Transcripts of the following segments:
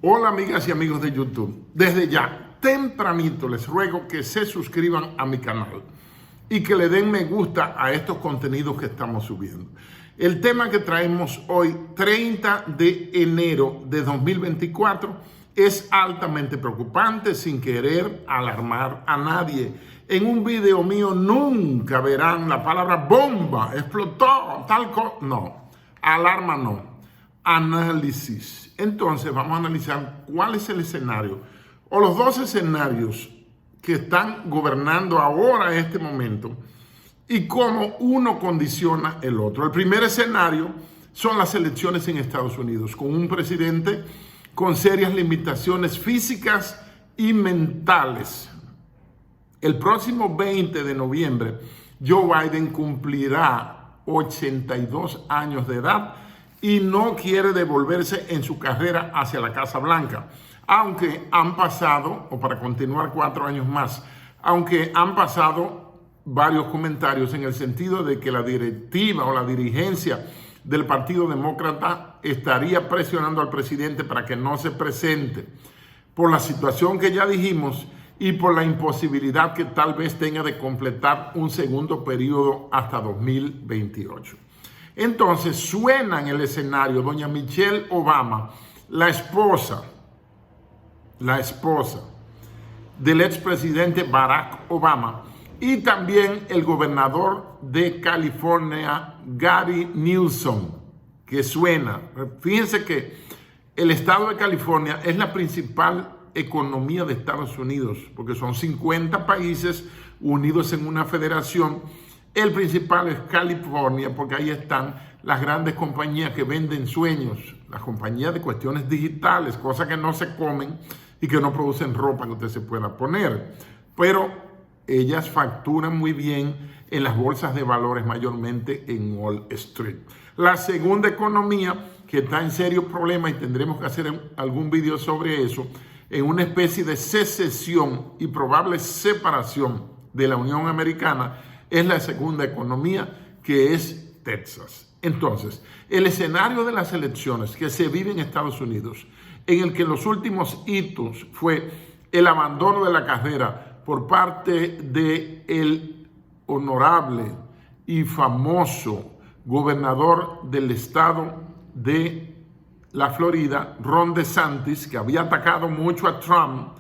Hola amigas y amigos de YouTube. Desde ya, tempranito les ruego que se suscriban a mi canal y que le den me gusta a estos contenidos que estamos subiendo. El tema que traemos hoy, 30 de enero de 2024, es altamente preocupante, sin querer alarmar a nadie. En un video mío nunca verán la palabra bomba, explotó, tal cosa. No, alarma no. Análisis. Entonces vamos a analizar cuál es el escenario o los dos escenarios que están gobernando ahora en este momento y cómo uno condiciona el otro. El primer escenario son las elecciones en Estados Unidos, con un presidente con serias limitaciones físicas y mentales. El próximo 20 de noviembre, Joe Biden cumplirá 82 años de edad y no quiere devolverse en su carrera hacia la Casa Blanca, aunque han pasado, o para continuar 4 años más, aunque han pasado varios comentarios en el sentido de que la directiva o la dirigencia del Partido Demócrata estaría presionando al presidente para que no se presente, por la situación que ya dijimos y por la imposibilidad que tal vez tenga de completar un segundo periodo hasta 2028. Entonces suena en el escenario doña Michelle Obama, la esposa del expresidente Barack Obama, y también el gobernador de California, Gary Newsom, que suena. Fíjense que el estado de California es la principal economía de Estados Unidos, porque son 50 países unidos en una federación. El principal es California, porque ahí están las grandes compañías que venden sueños, las compañías de cuestiones digitales, cosas que no se comen y que no producen ropa que usted se pueda poner. Pero ellas facturan muy bien en las bolsas de valores, mayormente en Wall Street. La segunda economía que está en serio problema, y tendremos que hacer algún video sobre eso, en una especie de secesión y probable separación de la Unión Americana, es la segunda economía, que es Texas. Entonces, el escenario de las elecciones que se vive en Estados Unidos, en el que los últimos hitos fue el abandono de la carrera por parte del honorable y famoso gobernador del estado de la Florida, Ron DeSantis, que había atacado mucho a Trump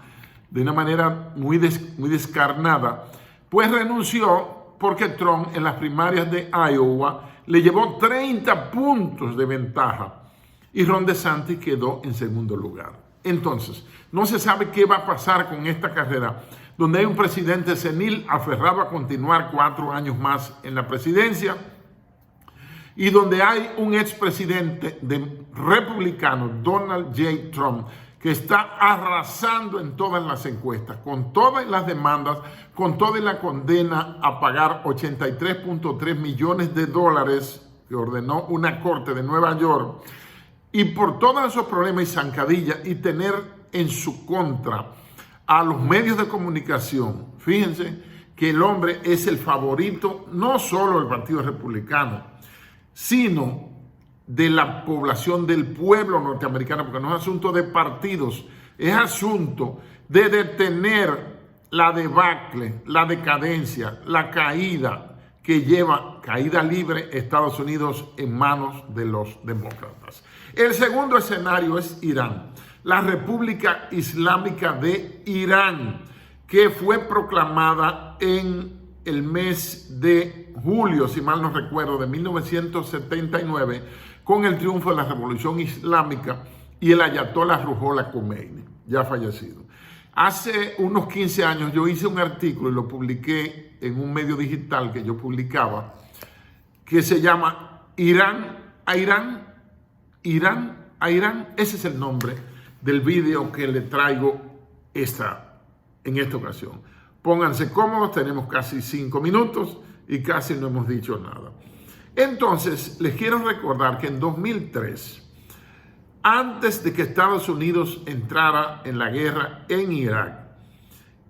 de una manera muy descarnada, pues renunció porque Trump en las primarias de Iowa le llevó 30 puntos de ventaja y Ron DeSantis quedó en segundo lugar. Entonces, no se sabe qué va a pasar con esta carrera, donde hay un presidente senil aferrado a continuar 4 años más en la presidencia y donde hay un expresidente republicano, Donald J. Trump, que está arrasando en todas las encuestas, con todas las demandas, con toda la condena a pagar 83.3 millones de dólares que ordenó una corte de Nueva York, y por todos esos problemas y zancadillas, y tener en su contra a los medios de comunicación. Fíjense que el hombre es el favorito no solo del Partido Republicano, sino de la población, del pueblo norteamericano, porque no es asunto de partidos, es asunto de detener la debacle, la decadencia, la caída que lleva, caída libre, Estados Unidos en manos de los demócratas. El segundo escenario es Irán, la República Islámica de Irán, que fue proclamada en el mes de julio, si mal no recuerdo, de 1979, con el triunfo de la Revolución Islámica y el Ayatollah Ruhollah Khomeini, ya fallecido. Hace unos 15 años yo hice un artículo y lo publiqué en un medio digital que yo publicaba, que se llama Irán a Irán, Irán a Irán. Ese es el nombre del video que le traigo en esta ocasión. Pónganse cómodos, tenemos casi 5 minutos y casi no hemos dicho nada. Entonces, les quiero recordar que en 2003, antes de que Estados Unidos entrara en la guerra en Irak,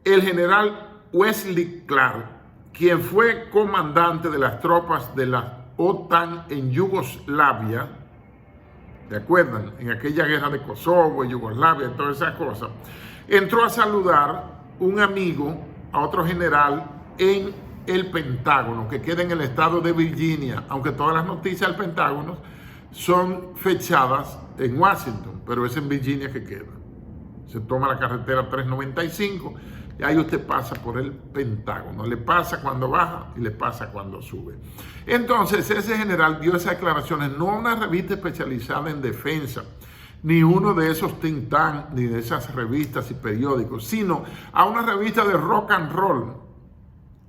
el general Wesley Clark, quien fue comandante de las tropas de la OTAN en Yugoslavia, ¿se acuerdan? En aquella guerra de Kosovo, Yugoslavia y todas esas cosas, entró a saludar un amigo a otro general en el Pentágono, que queda en el estado de Virginia, aunque todas las noticias del Pentágono son fechadas en Washington, pero es en Virginia que queda. Se toma la carretera 395 y ahí usted pasa por el Pentágono. Le pasa cuando baja y le pasa cuando sube. Entonces ese general dio esas declaraciones no a una revista especializada en defensa, ni uno de esos think tanks, ni de esas revistas y periódicos, sino a una revista de rock and roll,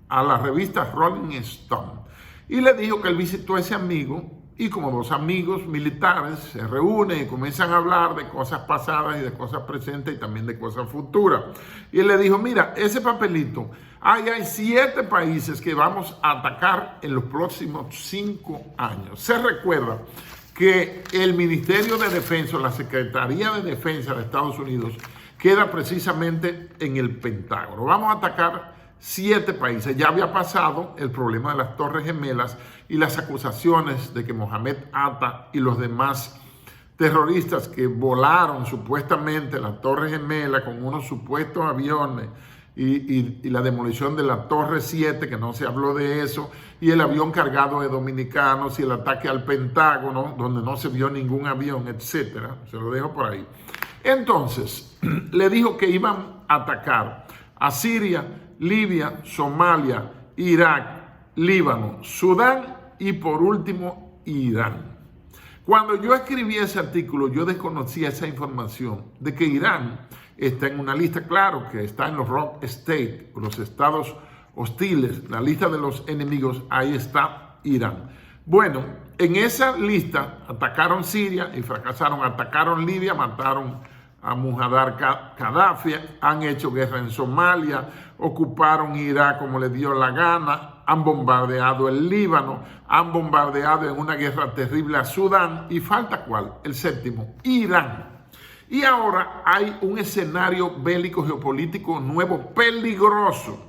a la revista Rolling Stone. Y le dijo que él visitó a ese amigo y como dos amigos militares se reúnen y comienzan a hablar de cosas pasadas y de cosas presentes y también de cosas futuras. Y él le dijo, mira, ese papelito, hay 7 países que vamos a atacar en los próximos 5 años. Se recuerda que el Ministerio de Defensa, la Secretaría de Defensa de Estados Unidos, queda precisamente en el Pentágono. Vamos a atacar 7 países. Ya había pasado el problema de las Torres Gemelas y las acusaciones de que Mohamed Atta y los demás terroristas que volaron supuestamente las Torres Gemelas con unos supuestos aviones y la demolición de la Torre 7, que no se habló de eso, y el avión cargado de dominicanos y el ataque al Pentágono, donde no se vio ningún avión, etcétera. Se lo dejo por ahí. Entonces, le dijo que iban a atacar a Siria, Libia, Somalia, Irak, Líbano, Sudán y por último Irán. Cuando yo escribí ese artículo, yo desconocía esa información de que Irán está en una lista, claro, que está en los Rogue State, los estados hostiles, la lista de los enemigos, ahí está Irán. Bueno, en esa lista atacaron Siria y fracasaron, atacaron Libia, mataron a Muammar Gaddafi, han hecho guerra en Somalia, ocuparon Irak como les dio la gana, han bombardeado el Líbano, han bombardeado en una guerra terrible a Sudán y falta ¿cuál? El 7º, Irán. Y ahora hay un escenario bélico geopolítico nuevo, peligroso,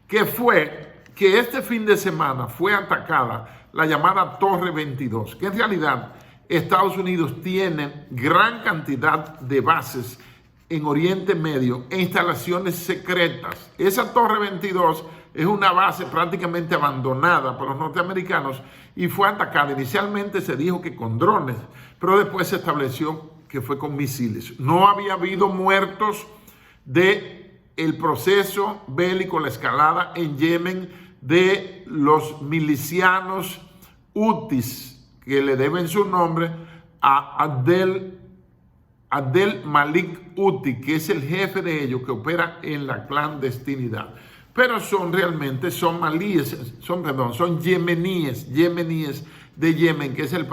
que fue que este fin de semana fue atacada la llamada Torre 22, que en realidad Estados Unidos tiene gran cantidad de bases en Oriente Medio e instalaciones secretas. Esa Torre 22 es una base prácticamente abandonada por los norteamericanos y fue atacada. Inicialmente se dijo que con drones, pero después se estableció que fue con misiles. No había habido muertos del proceso bélico, la escalada en Yemen de los milicianos hutis, que le deben su nombre a Abdel Malik Houthi, que es el jefe de ellos, que opera en la clandestinidad. Pero son realmente somalíes, son yemeníes de Yemen, que es el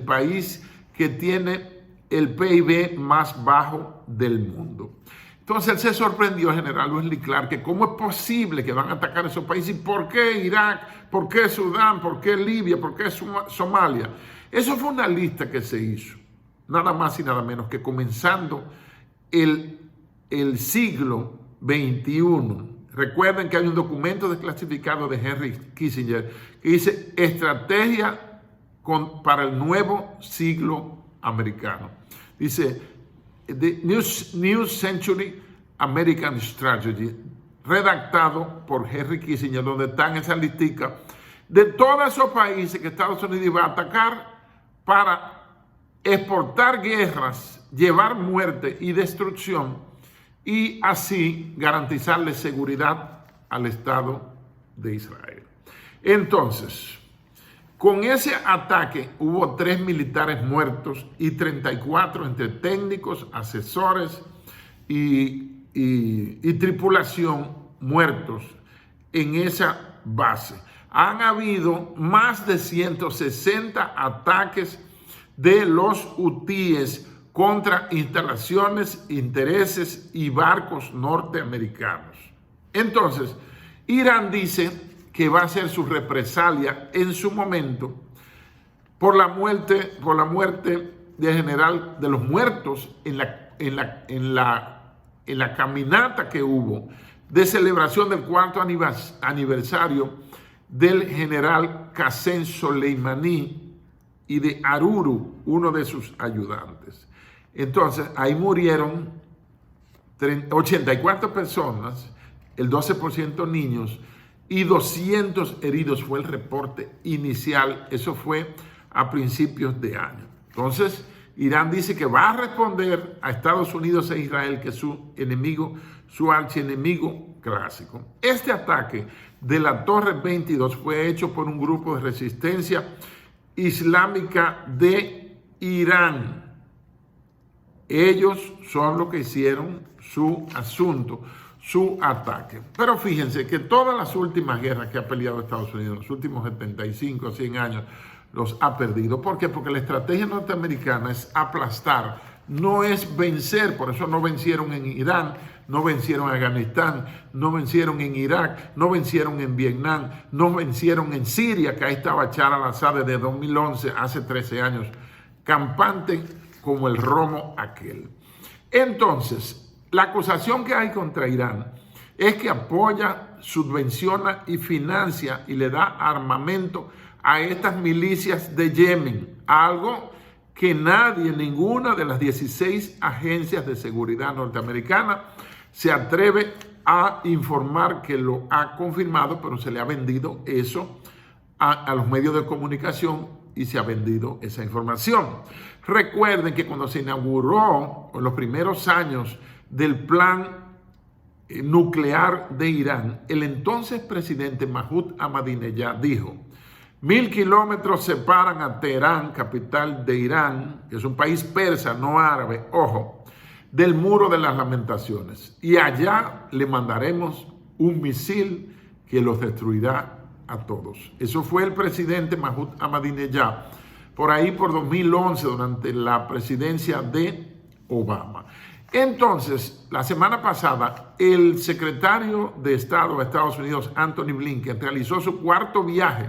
país que tiene el PIB más bajo del mundo. Entonces él se sorprendió, general Wesley Clark, que cómo es posible que van a atacar esos países. ¿Y por qué Irak? ¿Por qué Sudán? ¿Por qué Libia? ¿Por qué Somalia? Eso fue una lista que se hizo, nada más y nada menos que comenzando el siglo XXI. Recuerden que hay un documento desclasificado de Henry Kissinger que dice Estrategia para el nuevo siglo americano. Dice The New Century American Strategy, redactado por Henry Kissinger, donde están esas listicas de todos esos países que Estados Unidos iba a atacar para exportar guerras, llevar muerte y destrucción y así garantizarle seguridad al Estado de Israel. Entonces, con ese ataque hubo 3 militares muertos y 34 entre técnicos, asesores y tripulación muertos en esa base. Han habido más de 160 ataques de los hutíes contra instalaciones, intereses y barcos norteamericanos. Entonces, Irán dice que va a hacer su represalia en su momento por la muerte del general, de los muertos en la caminata que hubo de celebración del 4º aniversario del general Qasem Soleimani y de Aruru, uno de sus ayudantes. Entonces, ahí murieron 84 personas, el 12% niños, y 200 heridos fue el reporte inicial. Eso fue a principios de año. Entonces, Irán dice que va a responder a Estados Unidos e Israel, que es su enemigo, su archienemigo clásico. Este ataque de la Torre 22 fue hecho por un grupo de resistencia islámica de Irán. Ellos son los que hicieron su asunto, su ataque. Pero fíjense que todas las últimas guerras que ha peleado Estados Unidos, los últimos 75, 100 años, los ha perdido. ¿Por qué? Porque la estrategia norteamericana es aplastar, no es vencer. Por eso no vencieron en Irán, no vencieron en Afganistán, no vencieron en Irak, no vencieron en Vietnam, no vencieron en Siria, que ahí estaba Bashar al-Assad desde 2011, hace 13 años, campante como el romo aquel. Entonces, la acusación que hay contra Irán es que apoya, subvenciona y financia y le da armamento a estas milicias de Yemen, algo que nadie, ninguna de las 16 agencias de seguridad norteamericanas se atreve a informar que lo ha confirmado, pero se le ha vendido eso a los medios de comunicación y se ha vendido esa información. Recuerden que cuando se inauguró en los primeros años del plan nuclear de Irán, el entonces presidente Mahmoud Ahmadinejad dijo: 1000 kilómetros separan a Teherán, capital de Irán, que es un país persa, no árabe, ojo, del muro de las lamentaciones. Y allá le mandaremos un misil que los destruirá a todos. Eso fue el presidente Mahmoud Ahmadinejad, por ahí por 2011, durante la presidencia de Obama. Entonces, la semana pasada, el secretario de Estado de Estados Unidos, Anthony Blinken, realizó su cuarto viaje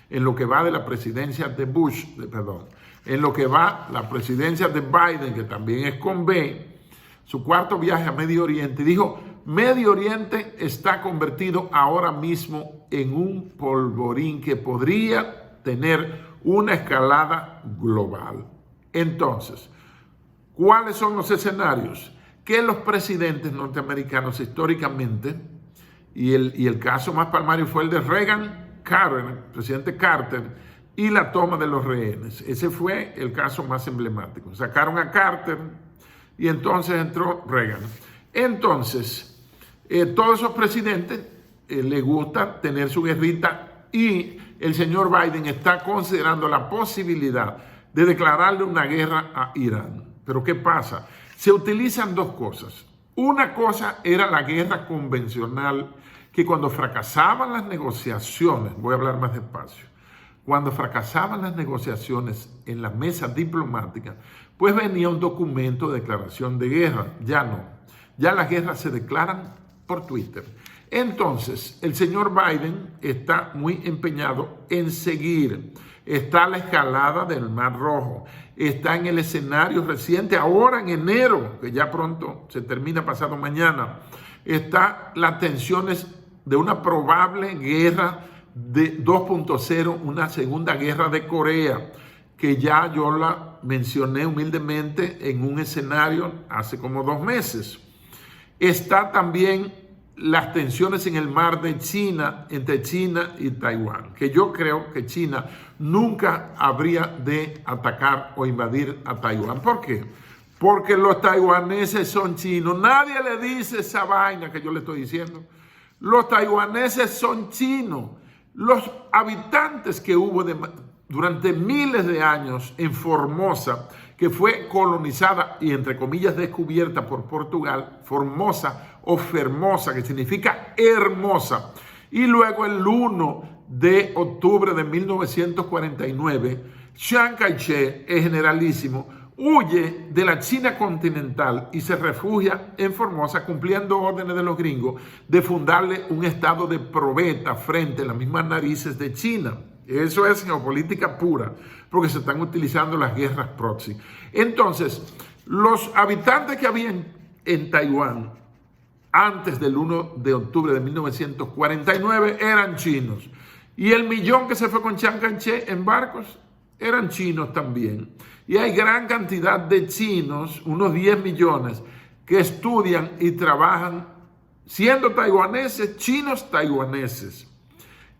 en lo que va de la presidencia de en lo que va la presidencia de Biden, que también es con B, su cuarto viaje a Medio Oriente, y dijo: Medio Oriente está convertido ahora mismo en un polvorín que podría tener una escalada global. Entonces, ¿cuáles son los escenarios? Que los presidentes norteamericanos históricamente, y el caso más palmario fue el de Carter, el presidente Carter, y la toma de los rehenes. Ese fue el caso más emblemático. Sacaron a Carter y entonces entró Reagan. Entonces, todos esos presidentes les gusta tener su guerrita, y el señor Biden está considerando la posibilidad de declararle una guerra a Irán. Pero ¿qué pasa? Se utilizan dos cosas. Una cosa era la guerra convencional, que cuando fracasaban las negociaciones, voy a hablar más despacio, cuando fracasaban las negociaciones en la mesa diplomática, pues venía un documento de declaración de guerra. Ya no. Ya las guerras se declaran por Twitter. Entonces, el señor Biden está muy empeñado en seguir. Está la escalada del Mar Rojo. Está en el escenario reciente, ahora en enero, que ya pronto se termina, pasado mañana. Está las tensiones de una probable guerra de 2.0, una segunda guerra de Corea, que ya yo la mencioné humildemente en un escenario hace como 2 meses. Está también las tensiones en el mar de China, entre China y Taiwán, que yo creo que China nunca habría de atacar o invadir a Taiwán. ¿Por qué? Porque los taiwaneses son chinos. Nadie le dice esa vaina que yo le estoy diciendo. Los taiwaneses son chinos. Los habitantes que hubo durante miles de años en Formosa, que fue colonizada y entre comillas descubierta por Portugal, Formosa o Fermosa, que significa hermosa. Y luego el 1 de octubre de 1949, Chiang Kai-shek, el generalísimo, huye de la China continental y se refugia en Formosa, cumpliendo órdenes de los gringos de fundarle un estado de probeta frente a las mismas narices de China. Eso es geopolítica pura, porque se están utilizando las guerras proxy. Entonces, los habitantes que habían en Taiwán antes del 1 de octubre de 1949 eran chinos. Y el millón que se fue con Chiang Kai-shek en barcos eran chinos también. Y hay gran cantidad de chinos, unos 10 millones, que estudian y trabajan, siendo taiwaneses, chinos taiwaneses,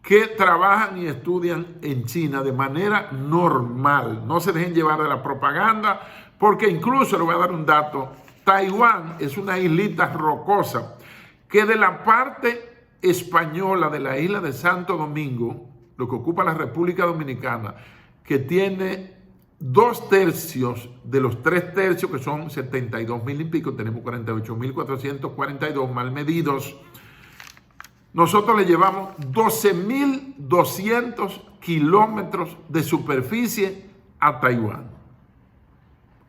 que trabajan y estudian en China de manera normal. No se dejen llevar de la propaganda, porque incluso, le voy a dar un dato, Taiwán es una islita rocosa que de la parte española de la isla de Santo Domingo, lo que ocupa la República Dominicana, que tiene 2/3 de los 3/3, que son 72,000 y pico, tenemos 48,442 mal medidos. Nosotros le llevamos 12,200 kilómetros de superficie a Taiwán.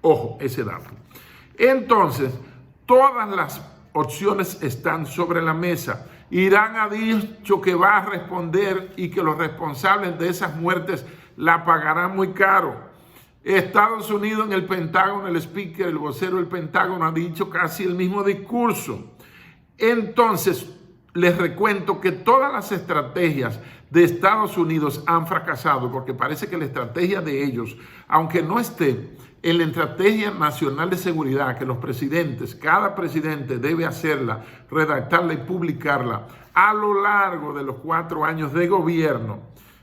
Ojo, ese dato. Entonces, todas las opciones están sobre la mesa. Irán ha dicho que va a responder y que los responsables de esas muertes la pagarán muy caro. Estados Unidos en el Pentágono, el speaker, el vocero del Pentágono ha dicho casi el mismo discurso. Entonces, les recuento que todas las estrategias de Estados Unidos han fracasado, porque parece que la estrategia de ellos, aunque no esté en la estrategia nacional de seguridad, que los presidentes, cada presidente debe hacerla, redactarla y publicarla a lo largo de los 4 años de gobierno,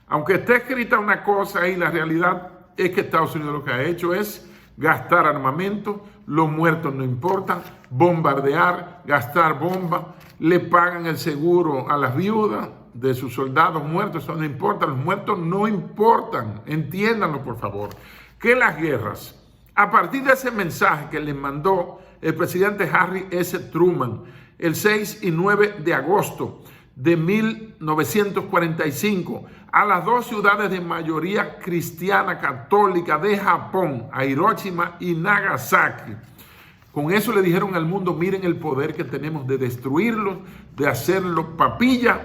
aunque esté escrita una cosa y la realidad es que Estados Unidos lo que ha hecho es gastar armamento, los muertos no importan, bombardear, gastar bombas, le pagan el seguro a las viudas de sus soldados muertos, eso no importa, los muertos no importan, entiéndanlo por favor, que las guerras, a partir de ese mensaje que le mandó el presidente Harry S. Truman el 6 y 9 de agosto de 1945 a las 2 ciudades de mayoría cristiana católica de Japón, a Hiroshima y Nagasaki. Con eso le dijeron al mundo, miren el poder que tenemos de destruirlos, de hacerlos papilla,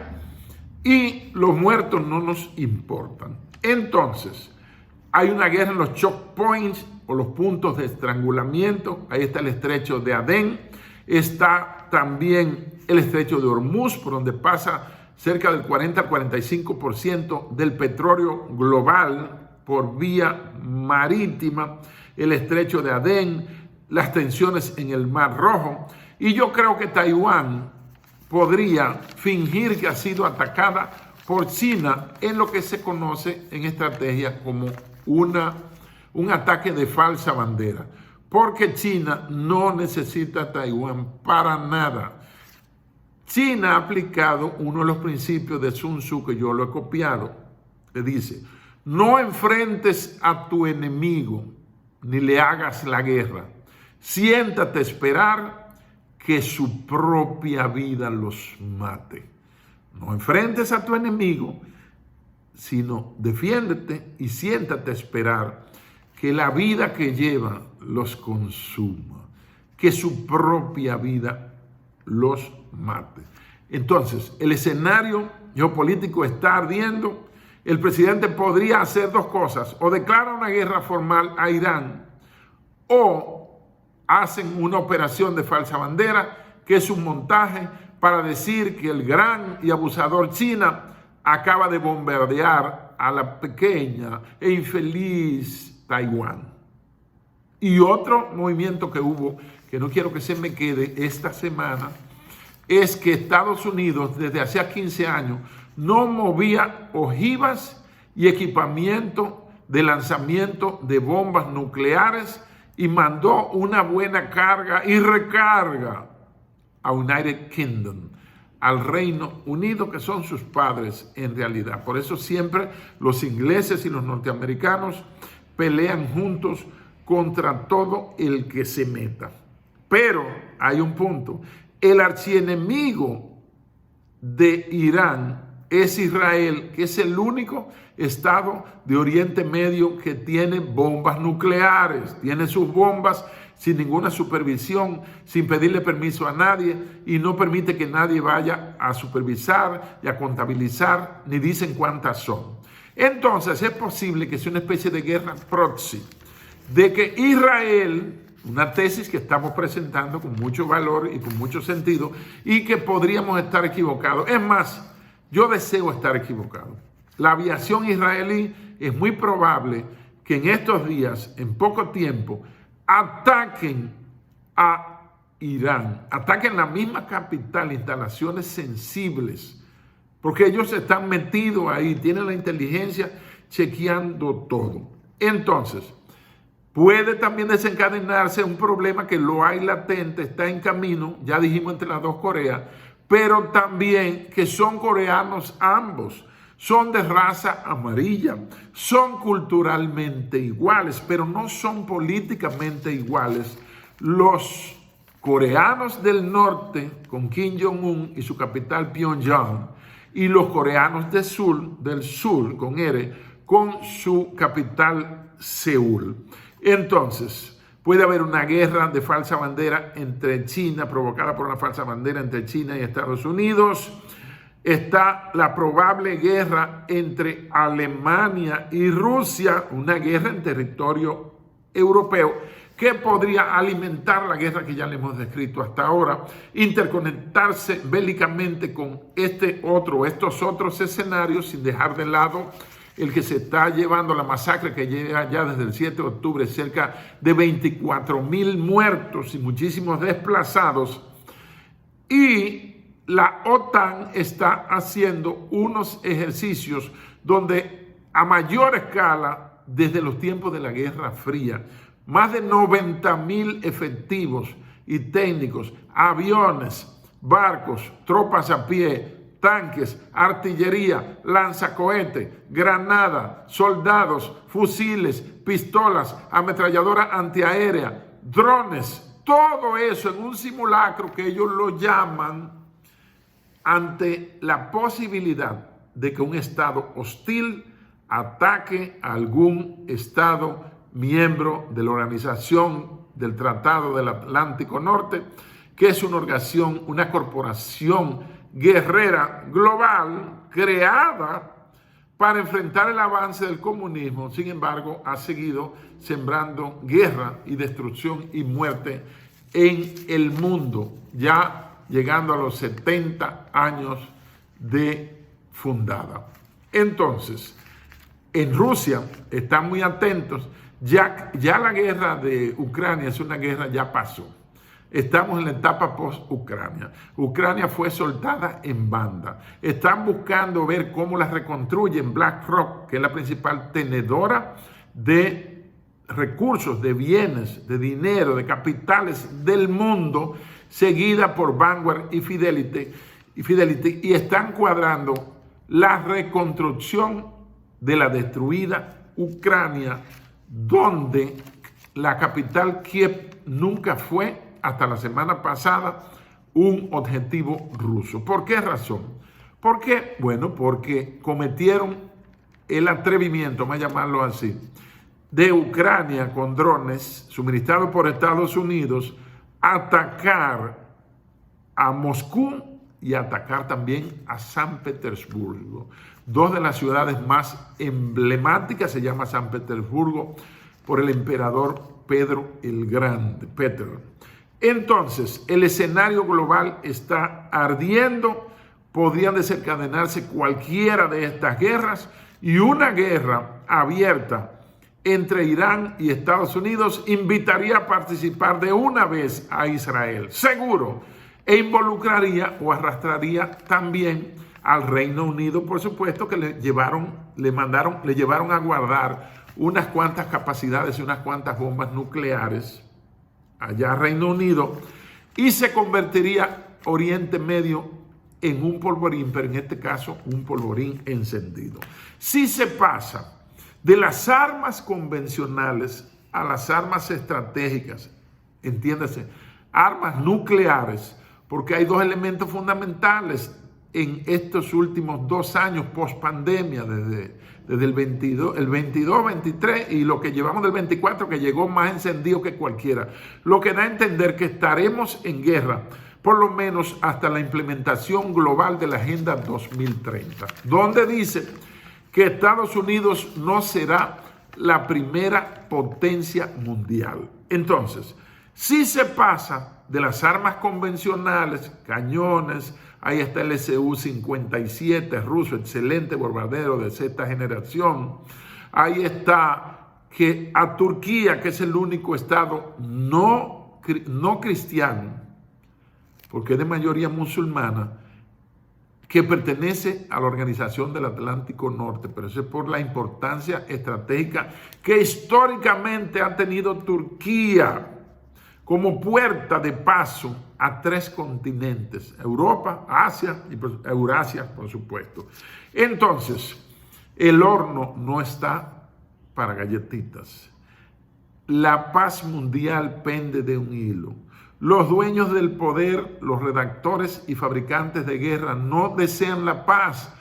y los muertos no nos importan. Entonces, hay una guerra en los choke points o los puntos de estrangulamiento. Ahí está el estrecho de Adén, está también el estrecho de Hormuz, por donde pasa cerca del 40 al 45% del petróleo global por vía marítima, el estrecho de Adén, las tensiones en el Mar Rojo. Y yo creo que Taiwán podría fingir que ha sido atacada por China en lo que se conoce en estrategia como un ataque de falsa bandera, porque China no necesita a Taiwán para nada. China ha aplicado uno de los principios de Sun Tzu, que yo lo he copiado, que dice, no enfrentes a tu enemigo ni le hagas la guerra, siéntate a esperar que su propia vida los mate. No enfrentes a tu enemigo, sino defiéndete y siéntate a esperar que la vida que lleva los consuma, que su propia vida los mate. Entonces, el escenario geopolítico está ardiendo. El presidente podría hacer 2 cosas: o declara una guerra formal a Irán, o hacen una operación de falsa bandera, que es un montaje para decir que el gran y abusador China acaba de bombardear a la pequeña e infeliz Taiwán. Y otro movimiento que hubo, que no quiero que se me quede esta semana, es que Estados Unidos desde hace 15 años no movía ojivas y equipamiento de lanzamiento de bombas nucleares y mandó una buena carga y recarga a United Kingdom, al Reino Unido, que son sus padres en realidad. Por eso siempre los ingleses y los norteamericanos pelean juntos contra todo el que se meta. Pero hay un punto: el archienemigo de Irán es Israel, que es el único estado de Oriente Medio que tiene bombas nucleares, tiene sus bombas sin ninguna supervisión, sin pedirle permiso a nadie, y no permite que nadie vaya a supervisar y a contabilizar, ni dicen cuántas son. Entonces es posible que sea una especie de guerra proxy, de que Israel, una tesis que estamos presentando con mucho valor y con mucho sentido, y que podríamos estar equivocados. Es más, yo deseo estar equivocado. La aviación israelí es muy probable que en estos días, en poco tiempo, ataquen a Irán, ataquen la misma capital, instalaciones sensibles, porque ellos están metidos ahí, tienen la inteligencia chequeando todo. Entonces, puede también desencadenarse un problema que lo hay latente, está en camino, ya dijimos entre las dos Coreas, pero también que son coreanos ambos, son de raza amarilla, son culturalmente iguales, pero no son políticamente iguales. Los coreanos del norte, con Kim Jong-un y su capital Pyongyang, y los coreanos del sur, con su capital Seúl. Entonces, puede haber una guerra de falsa bandera entre China, provocada por una falsa bandera entre China y Estados Unidos. Está la probable guerra entre Alemania y Rusia, una guerra en territorio europeo que podría alimentar la guerra que ya le hemos descrito hasta ahora, interconectarse bélicamente con estos otros escenarios, sin dejar de lado el que se está llevando, la masacre que lleva ya desde el 7 de octubre, cerca de 24,000 muertos y muchísimos desplazados. Y la OTAN está haciendo unos ejercicios donde a mayor escala, desde los tiempos de la Guerra Fría, más de 90,000 efectivos y técnicos, aviones, barcos, tropas a pie, tanques, artillería, lanzacohetes, granadas, soldados, fusiles, pistolas, ametralladora antiaérea, drones, todo eso en un simulacro que ellos lo llaman ante la posibilidad de que un estado hostil ataque a algún estado miembro de la Organización del Tratado del Atlántico Norte, que es una corporación guerrera global creada para enfrentar el avance del comunismo. Sin embargo, ha seguido sembrando guerra y destrucción y muerte en el mundo, ya llegando a los 70 años de fundada. Entonces, en Rusia están muy atentos, ya la guerra de Ucrania es una guerra, ya pasó. Estamos en la etapa post-Ucrania. Ucrania fue soltada en banda. Están buscando ver cómo la reconstruyen. BlackRock, que es la principal tenedora de recursos, de bienes, de dinero, de capitales del mundo, seguida por Vanguard y Fidelity, y están cuadrando la reconstrucción de la destruida Ucrania, donde la capital Kiev nunca fue, hasta la semana pasada, un objetivo ruso. ¿Por qué razón? ¿Por qué? Bueno, porque cometieron el atrevimiento, vamos a llamarlo así, de Ucrania con drones suministrados por Estados Unidos, atacar a Moscú y atacar también a San Petersburgo. Dos de las ciudades más emblemáticas, se llama San Petersburgo por el emperador Pedro el Grande, Entonces, el escenario global está ardiendo, podrían desencadenarse cualquiera de estas guerras, y una guerra abierta entre Irán y Estados Unidos invitaría a participar de una vez a Israel, seguro, e involucraría o arrastraría también al Reino Unido, por supuesto, que le llevaron a guardar unas cuantas capacidades y unas cuantas bombas nucleares allá Reino Unido, y se convertiría Oriente Medio en un polvorín, pero en este caso un polvorín encendido. Si se pasa de las armas convencionales a las armas estratégicas, entiéndase, armas nucleares, porque hay dos elementos fundamentales en estos últimos 2 años post pandemia, desde el 22, 23 y lo que llevamos del 24, que llegó más encendido que cualquiera, lo que da a entender que estaremos en guerra por lo menos hasta la implementación global de la Agenda 2030, donde dice que Estados Unidos no será la primera potencia mundial. Entonces, si se pasa de las armas convencionales, cañones, ahí está el Su-57 ruso, excelente bombardero de sexta generación. Ahí está que a Turquía, que es el único estado no cristiano, porque es de mayoría musulmana, que pertenece a la Organización del Atlántico Norte, pero eso es por la importancia estratégica que históricamente ha tenido Turquía como puerta de paso a 3 continentes: Europa, Asia y Eurasia, por supuesto. Entonces, el horno no está para galletitas. La paz mundial pende de un hilo. Los dueños del poder, los redactores y fabricantes de guerra no desean la paz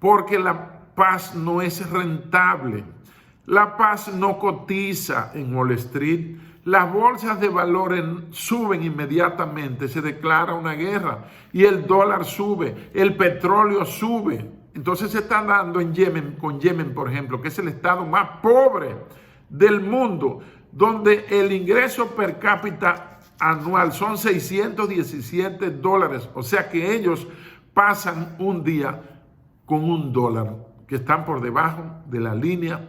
porque la paz no es rentable. La paz no cotiza en Wall Street. Las bolsas de valores suben inmediatamente, se declara una guerra y el dólar sube, el petróleo sube. Entonces se está dando en Yemen, con Yemen, por ejemplo, que es el estado más pobre del mundo, donde el ingreso per cápita anual son $617, o sea que ellos pasan un día con $1, que están por debajo de la línea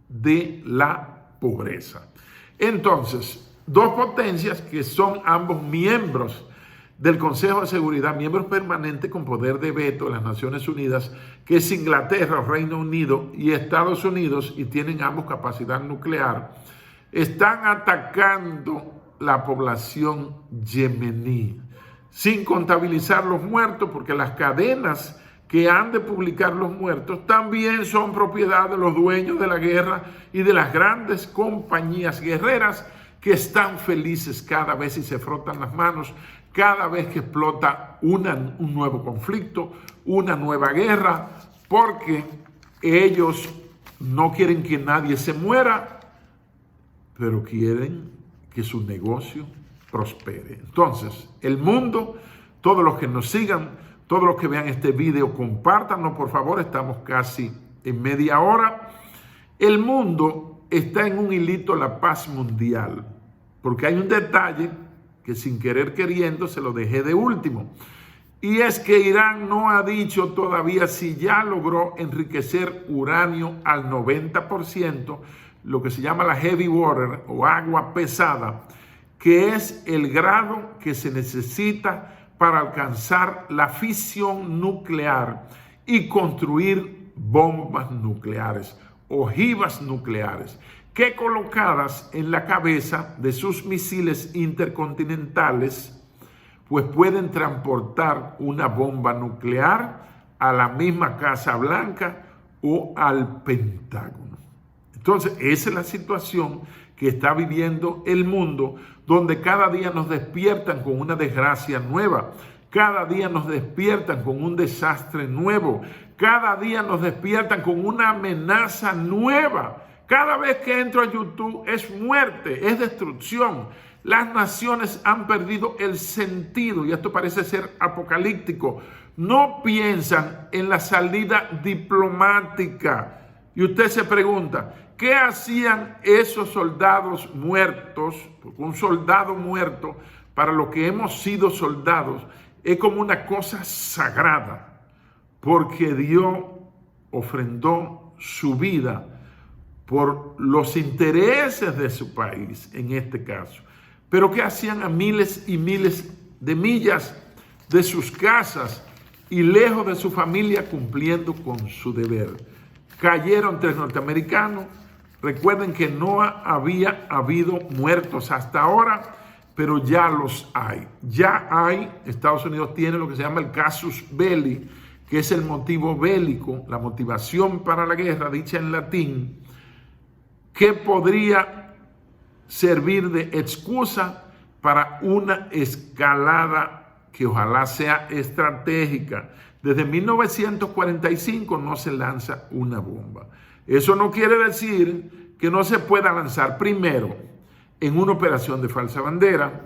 de la pobreza. Entonces, 2 potencias que son ambos miembros del Consejo de Seguridad, miembros permanentes con poder de veto de las Naciones Unidas, que es Inglaterra, Reino Unido y Estados Unidos, y tienen ambos capacidad nuclear, están atacando la población yemení, sin contabilizar los muertos, porque las cadenas que han de publicar los muertos también son propiedad de los dueños de la guerra y de las grandes compañías guerreras que están felices cada vez y se frotan las manos cada vez que explota un nuevo conflicto, una nueva guerra, porque ellos no quieren que nadie se muera, pero quieren que su negocio prospere. Entonces, el mundo, todos los que nos sigan, todos los que vean este video, compártanlo, por favor, estamos casi en media hora. El mundo está en un hilito la paz mundial, porque hay un detalle que sin querer queriendo se lo dejé de último, y es que Irán no ha dicho todavía si ya logró enriquecer uranio al 90%, lo que se llama la heavy water o agua pesada, que es el grado que se necesita para alcanzar la fisión nuclear y construir bombas nucleares, ojivas nucleares, que colocadas en la cabeza de sus misiles intercontinentales, pues pueden transportar una bomba nuclear a la misma Casa Blanca o al Pentágono. Entonces, esa es la situación que está viviendo el mundo, donde cada día nos despiertan con una desgracia nueva, cada día nos despiertan con un desastre nuevo, cada día nos despiertan con una amenaza nueva. Cada vez que entro a YouTube es muerte, es destrucción. Las naciones han perdido el sentido, y esto parece ser apocalíptico. No piensan en la salida diplomática. Y usted se pregunta, ¿qué hacían esos soldados muertos? Porque un soldado muerto, para lo que hemos sido soldados, es como una cosa sagrada, porque Dios ofrendó su vida por los intereses de su país, en este caso. Pero ¿qué hacían a miles y miles de millas de sus casas y lejos de su familia cumpliendo con su deber? Cayeron 3 norteamericanos. Recuerden que no había habido muertos hasta ahora, pero ya los hay. Ya hay, Estados Unidos tiene lo que se llama el casus belli, que es el motivo bélico, la motivación para la guerra, dicha en latín, que podría servir de excusa para una escalada que ojalá sea estratégica. Desde 1945 no se lanza una bomba. Eso no quiere decir que no se pueda lanzar, primero, en una operación de falsa bandera.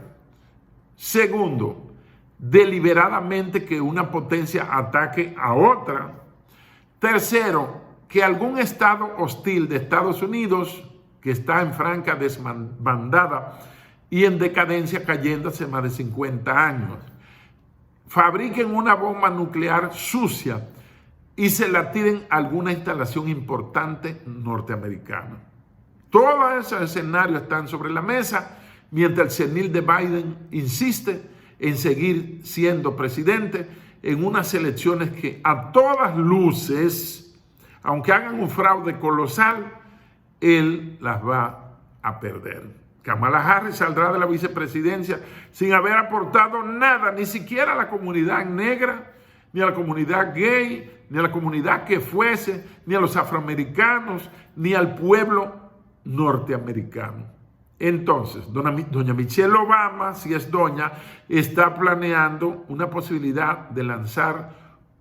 Segundo, deliberadamente que una potencia ataque a otra. Tercero, que algún estado hostil de Estados Unidos, que está en franca desbandada y en decadencia cayendo hace más de 50 años, fabriquen una bomba nuclear sucia y se la tiren a alguna instalación importante norteamericana. Todos esos escenarios están sobre la mesa, mientras el senil de Biden insiste en seguir siendo presidente en unas elecciones que a todas luces, aunque hagan un fraude colosal, él las va a perder. Kamala Harris saldrá de la vicepresidencia sin haber aportado nada, ni siquiera a la comunidad negra, ni a la comunidad gay, ni a la comunidad que fuese, ni a los afroamericanos, ni al pueblo norteamericano. Entonces, doña Michelle Obama, si es doña, está planeando una posibilidad de lanzar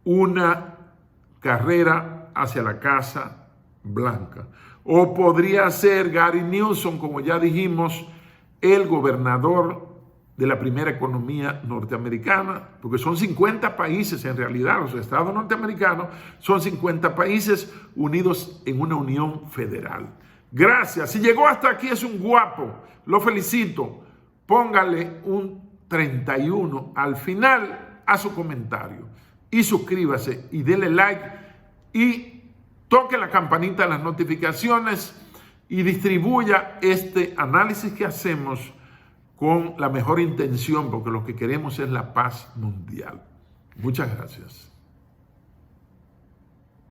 una carrera hacia la Casa Blanca. O podría ser Gary Newsom, como ya dijimos, el gobernador de la primera economía norteamericana, porque son 50 países en realidad, los estados norteamericanos son 50 países unidos en una unión federal. Gracias, si llegó hasta aquí es un guapo, lo felicito. Póngale un 31 al final a su comentario y suscríbase y dele like y toque la campanita de las notificaciones y distribuya este análisis que hacemos con la mejor intención, porque lo que queremos es la paz mundial. Muchas gracias.